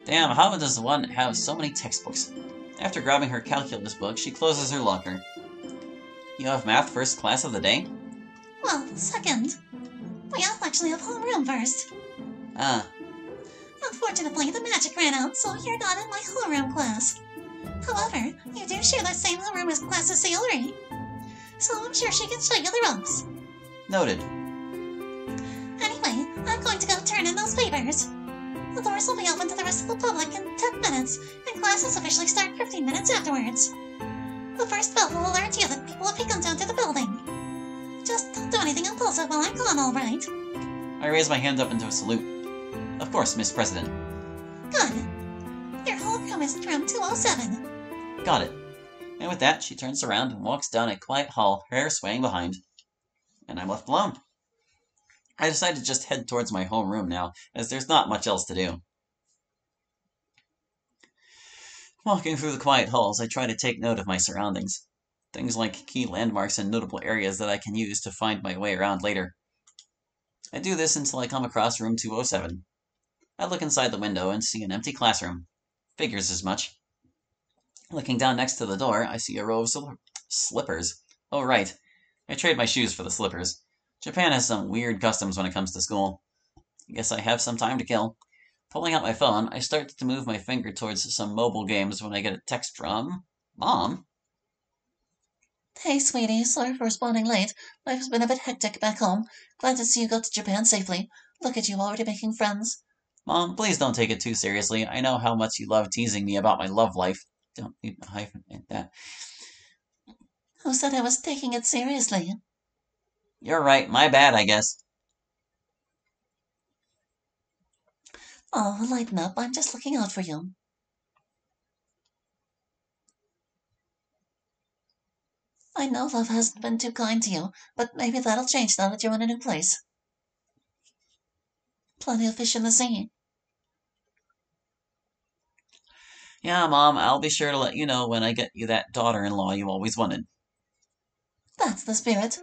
Damn, how does one have so many textbooks? After grabbing her calculus book, she closes her locker. You have math first class of the day? Well, second. We all actually have homeroom first. Ah. Unfortunately, the magic ran out, so you're not in my homeroom class. However, you do share the same homeroom as class of Sayori, so I'm sure she can show you the ropes. Noted. Anyway, I'm going to go turn in those papers. The doors will be open to the rest of the public in 10 minutes, and classes officially start 15 minutes afterwards. The first bell will alert you that people have begun to enter the building. Just don't do anything impulsive while I'm gone, alright? I raise my hand up into a salute. Of course, Miss President. Good. Your homeroom is room 207. Got it. And with that, she turns around and walks down a quiet hall, her hair swaying behind. And I'm left alone. I decide to just head towards my homeroom now, as there's not much else to do. Walking through the quiet halls, I try to take note of my surroundings. Things like key landmarks and notable areas that I can use to find my way around later. I do this until I come across room 207. I look inside the window and see an empty classroom. Figures as much. Looking down next to the door, I see a row of slippers. Oh, right. I trade my shoes for the slippers. Japan has some weird customs when it comes to school. I guess I have some time to kill. Pulling out my phone, I start to move my finger towards some mobile games when I get a text from Mom. Hey, sweetie, sorry for responding late. Life's been a bit hectic back home. Glad to see you got to Japan safely. Look at you already making friends. Mom, please don't take it too seriously. I know how much you love teasing me about my love life. Don't need a hyphen in that. Who said I was taking it seriously? You're right. My bad, I guess. Oh, lighten up. I'm just looking out for you. I know love hasn't been too kind to you, but maybe that'll change now that you're in a new place. Plenty of fish in the sea. Yeah, Mom, I'll be sure to let you know when I get you that daughter-in-law you always wanted. That's the spirit.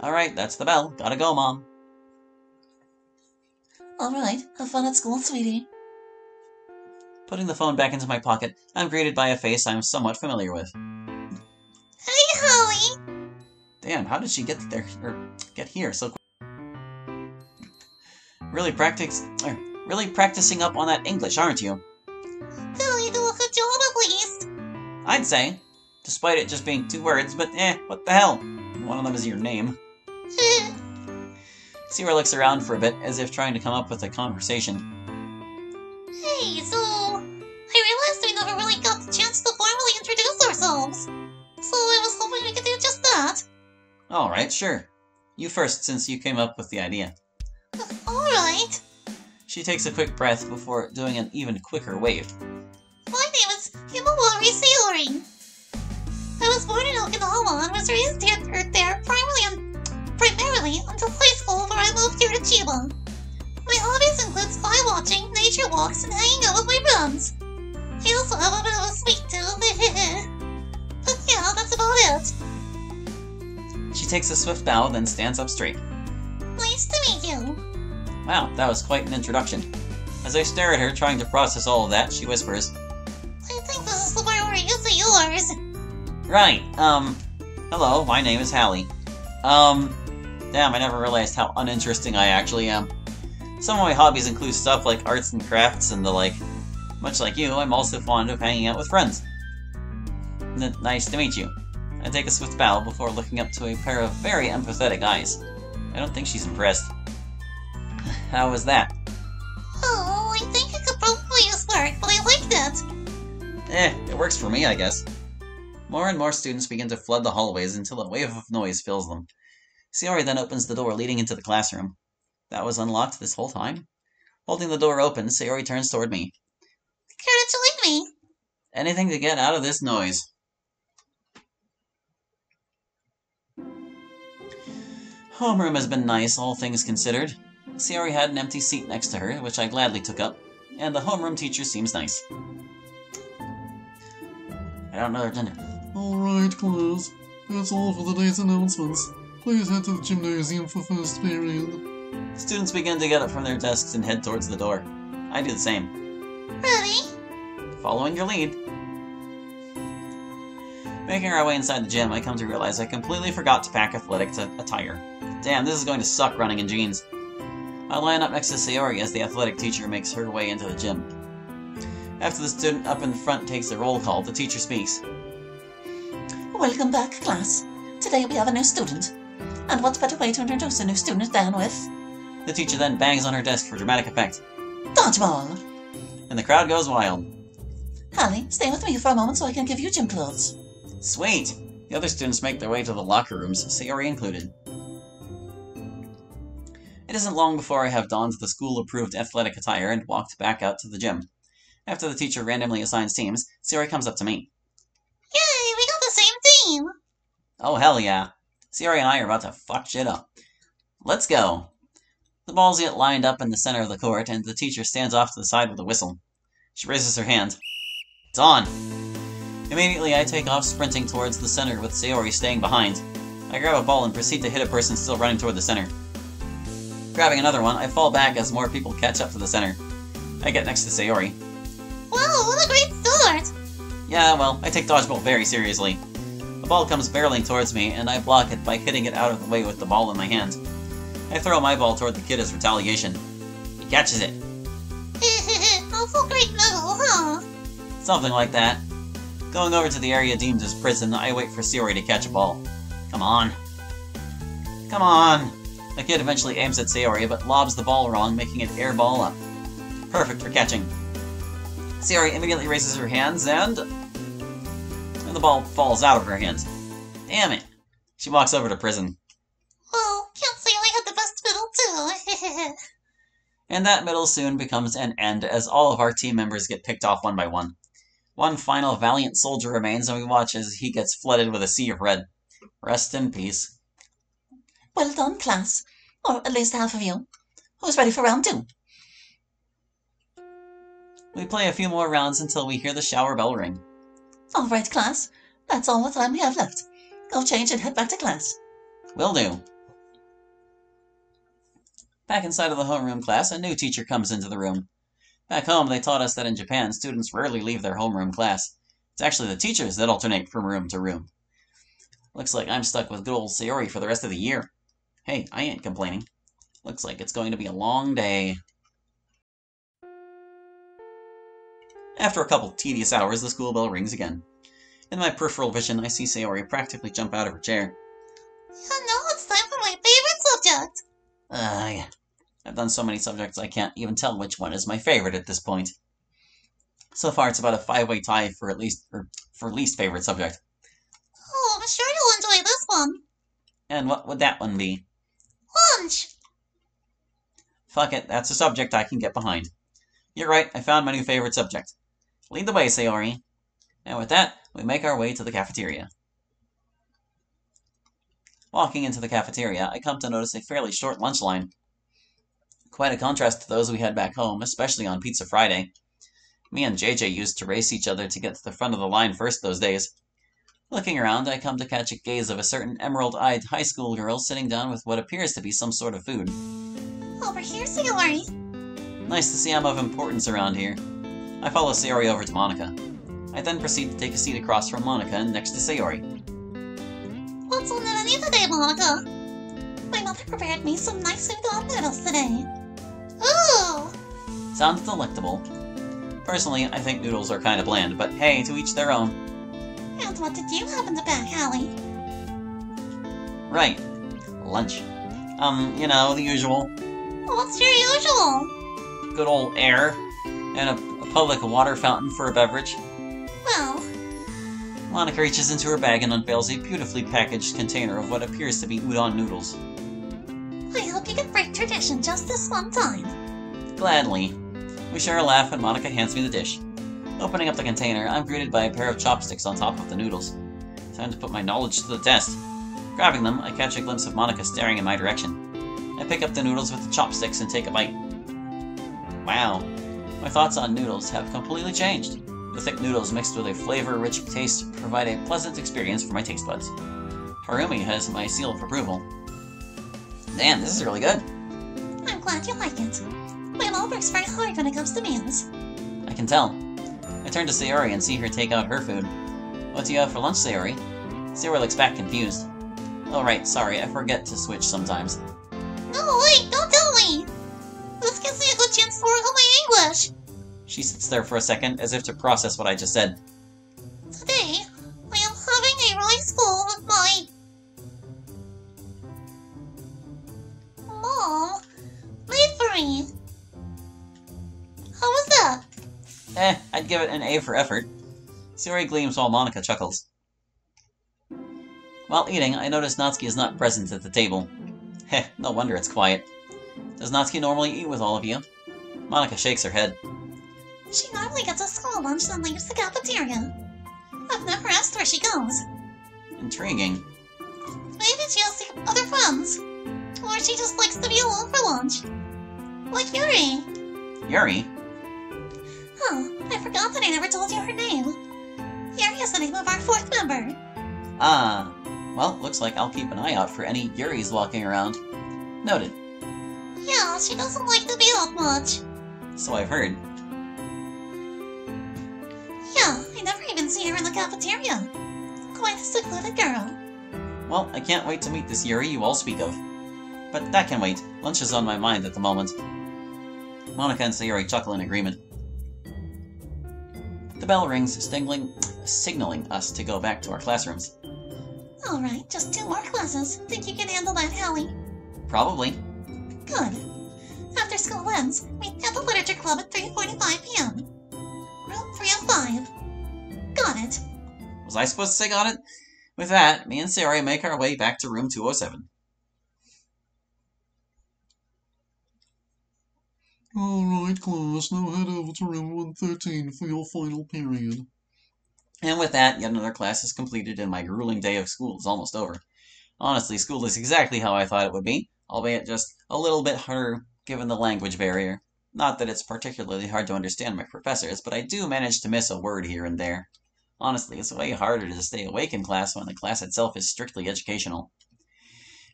Alright, that's the bell. Gotta go, Mom. Alright, have fun at school, sweetie. Putting the phone back into my pocket, I'm greeted by a face I'm somewhat familiar with. Hey, Holly! Damn, how did she get there, or get here so quick? Really practicing up on that English, aren't you? Holly, do a good job at least. I'd say. Despite it just being 2 words, but what the hell? One of them is your name. Sierra looks around for a bit, as if trying to come up with a conversation. Hey, so... I realized we never really got the chance to formally introduce ourselves. So I was hoping we could do just that. Alright, sure. You first, since you came up with the idea. Alright. She takes a quick breath before doing an even quicker wave. My name is Himawari Sayori. I was born in Okinawa and was raised there primarily until high school, where I moved here to Chiba. My hobbies include spy watching, nature walks, and hanging out with my friends. I also have a bit of a sweet tooth. But yeah, that's about it. She takes a swift bow, then stands up straight. Nice to meet you. Wow, that was quite an introduction. As I stare at her, trying to process all of that, she whispers, I think this is the part where you say yours. Right, hello, my name is Hallie. Damn, I never realized how uninteresting I actually am. Some of my hobbies include stuff like arts and crafts and the like. Much like you, I'm also fond of hanging out with friends. Nice to meet you. I take a swift bow before looking up to a pair of very empathetic eyes. I don't think she's impressed. How was that? Oh, I think it could probably use work, but I liked it. It works for me, I guess. More and more students begin to flood the hallways until a wave of noise fills them. Sayori then opens the door leading into the classroom. That was unlocked this whole time? Holding the door open, Sayori turns toward me. Care to join me? Anything to get out of this noise. Homeroom has been nice, all things considered. Sayori had an empty seat next to her, which I gladly took up, and the homeroom teacher seems nice. I don't know their gender. Alright, class. That's all for the day's announcements. Please head to the gymnasium for first period. Students begin to get up from their desks and head towards the door. I do the same. Ready? Following your lead. Making our way inside the gym, I come to realize I completely forgot to pack athletic attire. Damn, this is going to suck running in jeans. I line up next to Sayori as the athletic teacher makes her way into the gym. After the student up in the front takes a roll call, the teacher speaks. Welcome back, class. Today we have a new student. And what better way to introduce a new student than with... The teacher then bangs on her desk for dramatic effect. Dodgeball! And the crowd goes wild. Hallie, stay with me for a moment so I can give you gym clothes. Sweet! The other students make their way to the locker rooms, Sayori included. It isn't long before I have donned the school-approved athletic attire and walked back out to the gym. After the teacher randomly assigns teams, Sayori comes up to me. Yay, we got the same team! Oh hell yeah. Sayori and I are about to fuck shit up. Let's go. The balls get lined up in the center of the court, and the teacher stands off to the side with a whistle. She raises her hand. It's on! Immediately I take off sprinting towards the center with Sayori staying behind. I grab a ball and proceed to hit a person still running toward the center. Grabbing another one, I fall back as more people catch up to the center. I get next to Sayori. Wow, what a great start! Yeah, well, I take dodgeball very seriously. The ball comes barreling towards me, and I block it by hitting it out of the way with the ball in my hand. I throw my ball toward the kid as retaliation. He catches it. Also great medal, huh? Something like that. Going over to the area deemed as prison, I wait for Sayori to catch a ball. Come on. Come on! The kid eventually aims at Sayori, but lobs the ball wrong, making it air ball up. Perfect for catching. Sayori immediately raises her hands, and the ball falls out of her hands. Damn it! She walks over to prison. Well, can't say I had the best middle, too. And that middle soon becomes an end, as all of our team members get picked off one by one. One final valiant soldier remains, and we watch as he gets flooded with a sea of red. Rest in peace. Well done, class. Or at least half of you. Who's ready for round 2? We play a few more rounds until we hear the shower bell ring. All right, class. That's all the time we have left. Go change and head back to class. Will do. Back inside of the homeroom class, a new teacher comes into the room. Back home, they taught us that in Japan, students rarely leave their homeroom class. It's actually the teachers that alternate from room to room. Looks like I'm stuck with good old Sayori for the rest of the year. Hey, I ain't complaining. Looks like it's going to be a long day. After a couple tedious hours, the school bell rings again. In my peripheral vision, I see Sayori practically jump out of her chair. Now it's time for my favorite subject. Yeah. I've done so many subjects I can't even tell which one is my favorite at this point. So far, it's about a 5-way tie for least favorite subject. Oh, I'm sure you'll enjoy this one. And what would that one be? Lunch. Fuck it, that's a subject I can get behind. You're right, I found my new favorite subject. Lead the way, Sayori. And with that, we make our way to the cafeteria. Walking into the cafeteria, I come to notice a fairly short lunch line. Quite a contrast to those we had back home, especially on Pizza Friday. Me and JJ used to race each other to get to the front of the line first those days. Looking around, I come to catch a gaze of a certain emerald-eyed high school girl sitting down with what appears to be some sort of food. Over here, Sayori. Nice to see I'm of importance around here. I follow Sayori over to Monica. I then proceed to take a seat across from Monica and next to Sayori. What's on the menu today, Monica? My mother prepared me some nice udon noodles today. Ooh! Sounds delectable. Personally, I think noodles are kinda bland, but hey, to each their own. And what did you happen to pack, Hallie? Right. Lunch. You know, the usual. What's your usual? Good old air. And a public water fountain for a beverage. Well, Monica reaches into her bag and unveils a beautifully packaged container of what appears to be udon noodles. I hope you can break tradition just this one time. Gladly. We share a laugh and Monica hands me the dish. Opening up the container, I'm greeted by a pair of chopsticks on top of the noodles. Time to put my knowledge to the test. Grabbing them, I catch a glimpse of Monica staring in my direction. I pick up the noodles with the chopsticks and take a bite. Wow. My thoughts on noodles have completely changed. The thick noodles mixed with a flavor-rich taste provide a pleasant experience for my taste buds. Harumi has my seal of approval. Damn, this is really good. I'm glad you like it. My mom works very hard when it comes to meals. I can tell. I turn to Sayori and see her take out her food. What do you have for lunch, Sayori? Sayori looks back confused. Oh right, sorry, I forget to switch sometimes. No, wait, don't tell me! This gives me a good chance to work on my English. She sits there for a second, as if to process what I just said. Today, I am having a rice bowl with my... Mom, wait for me. How was that? I'd give it an A for effort. Sayori gleams while Monica chuckles. While eating, I notice Natsuki is not present at the table. Heh, no wonder it's quiet. Does Natsuki normally eat with all of you? Monica shakes her head. She normally gets a school lunch and leaves the cafeteria. I've never asked where she goes. Intriguing. Maybe she has other friends. Or she just likes to be alone for lunch. Like Yuri. Yuri? Huh, I forgot that I never told you her name. Yuri is the name of our fourth member. Ah, well, looks like I'll keep an eye out for any Yuris walking around. Noted. Yeah, she doesn't like to be out much. So I've heard. Yeah, I never even see her in the cafeteria. Quite a secluded girl. Well, I can't wait to meet this Yuri you all speak of. But that can wait. Lunch is on my mind at the moment. Monica and Sayori chuckle in agreement. The bell rings, signaling us to go back to our classrooms. Alright, just 2 more classes. Think you can handle that, Hallie? Probably. Good. After school ends, meet at the literature club at 3:45 p.m. Room 305. Got it. Was I supposed to say got it? With that, me and Sayori make our way back to room 207. Alright, class, now head over to room 113 for your final period. And with that, yet another class is completed and my grueling day of school is almost over. Honestly, school is exactly how I thought it would be, albeit just a little bit harder given the language barrier. Not that it's particularly hard to understand my professors, but I do manage to miss a word here and there. Honestly, it's way harder to stay awake in class when the class itself is strictly educational.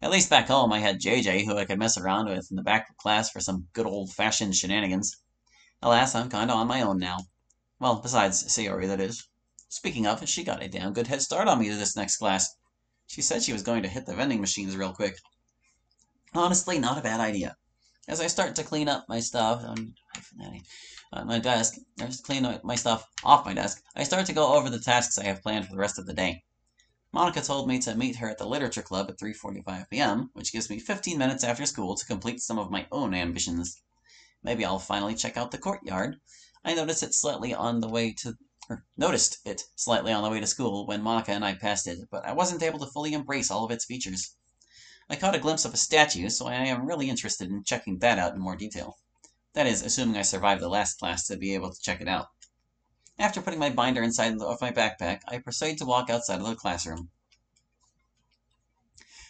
At least back home, I had JJ, who I could mess around with in the back of class for some good old-fashioned shenanigans. Alas, I'm kinda on my own now. Well, besides Sayori, that is. Speaking of, she got a damn good head start on me this next class. She said she was going to hit the vending machines real quick. Honestly, not a bad idea. As I start to clean up my stuff on my desk, clean my stuff off my desk, I start to go over the tasks I have planned for the rest of the day. Monica told me to meet her at the literature club at 3:45 p.m., which gives me 15 minutes after school to complete some of my own ambitions. Maybe I'll finally check out the courtyard. I noticed it slightly on the way to school when Monica and I passed it, but I wasn't able to fully embrace all of its features. I caught a glimpse of a statue, so I am really interested in checking that out in more detail. That is, assuming I survived the last class to be able to check it out. After putting my binder inside of my backpack, I proceed to walk outside of the classroom.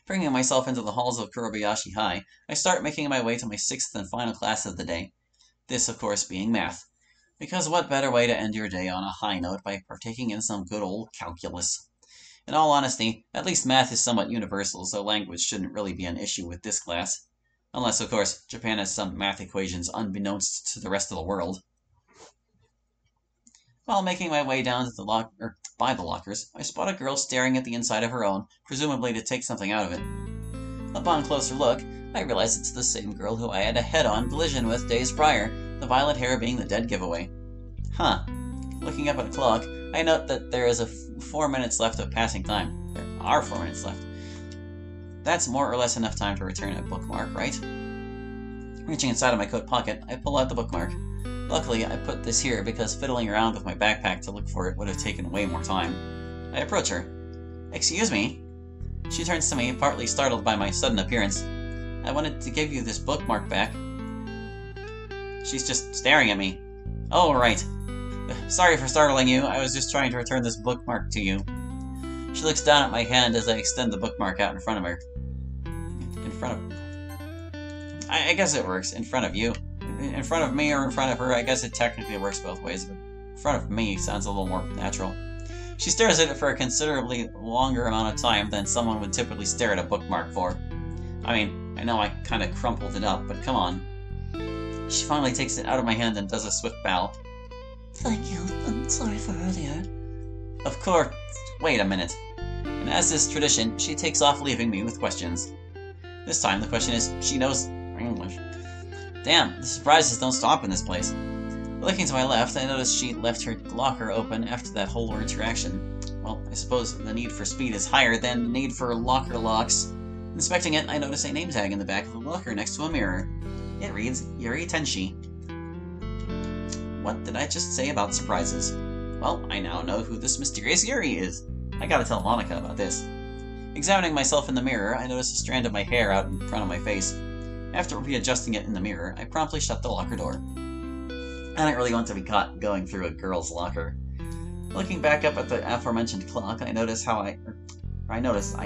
Bringing myself into the halls of Kurobayashi High, I start making my way to my 6th and final class of the day. This, of course, being math. Because what better way to end your day on a high note by partaking in some good old calculus? In all honesty, at least math is somewhat universal, so language shouldn't really be an issue with this class. Unless, of course, Japan has some math equations unbeknownst to the rest of the world. While making my way down to by the lockers, I spot a girl staring at the inside of her own, presumably to take something out of it. Upon closer look, I realize it's the same girl who I had a head-on collision with days prior, the violet hair being the dead giveaway. Huh. Looking up at a clock, I note that there is 4 minutes left of passing time. There are 4 minutes left. That's more or less enough time to return a bookmark, right? Reaching inside of my coat pocket, I pull out the bookmark. Luckily, I put this here because fiddling around with my backpack to look for it would have taken way more time. I approach her. "Excuse me?" She turns to me, partly startled by my sudden appearance. "I wanted to give you this bookmark back." She's just staring at me. "Oh, right. Sorry for startling you. I was just trying to return this bookmark to you." She looks down at my hand as I extend the bookmark out in front of her. I guess it works. In front of you. In front of me or in front of her, I guess it technically works both ways, but in front of me sounds a little more natural. She stares at it for a considerably longer amount of time than someone would typically stare at a bookmark for. I mean, I know I kinda crumpled it up, but come on. She finally takes it out of my hand and does a swift bow. Thank you. I'm sorry for earlier. Of course. Wait a minute. And as is tradition, she takes off, leaving me with questions. This time the question is, she knows English. Damn, the surprises don't stop in this place. Looking to my left, I noticed she left her locker open after that whole interaction. Well, I suppose the need for speed is higher than the need for locker locks. Inspecting it, I notice a name tag in the back of the locker next to a mirror. It reads, Yuri Tenshi. What did I just say about surprises? Well, I now know who this mysterious Yuri is. I gotta tell Monica about this. Examining myself in the mirror, I notice a strand of my hair out in front of my face. After readjusting it in the mirror, I promptly shut the locker door. I don't really want to be caught going through a girl's locker. Looking back up at the aforementioned clock, I notice I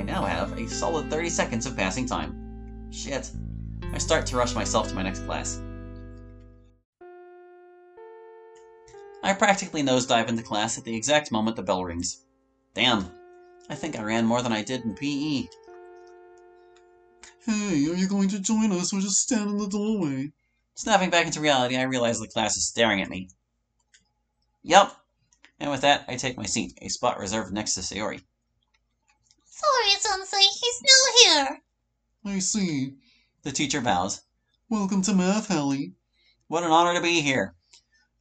now have a solid 30 seconds of passing time. Shit. I start to rush myself to my next class. I practically nosedive into class at the exact moment the bell rings. Damn. I think I ran more than I did in PE. Hey, are you going to join us or just stand in the doorway? Snapping back into reality, I realize the class is staring at me. Yup. And with that, I take my seat, a spot reserved next to Sayori. Sorry, Sensei. He's new here. I see. The teacher bows. Welcome to math, Hallie. What an honor to be here.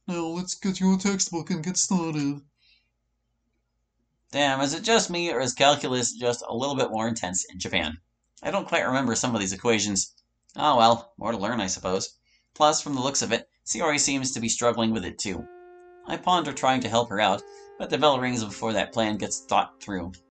Now let's get you a textbook and get started. Damn, is it just me, or is calculus just a little bit more intense in Japan? I don't quite remember some of these equations. Oh well, more to learn, I suppose. Plus, from the looks of it, Sayori seems to be struggling with it too. I ponder trying to help her out, but the bell rings before that plan gets thought through.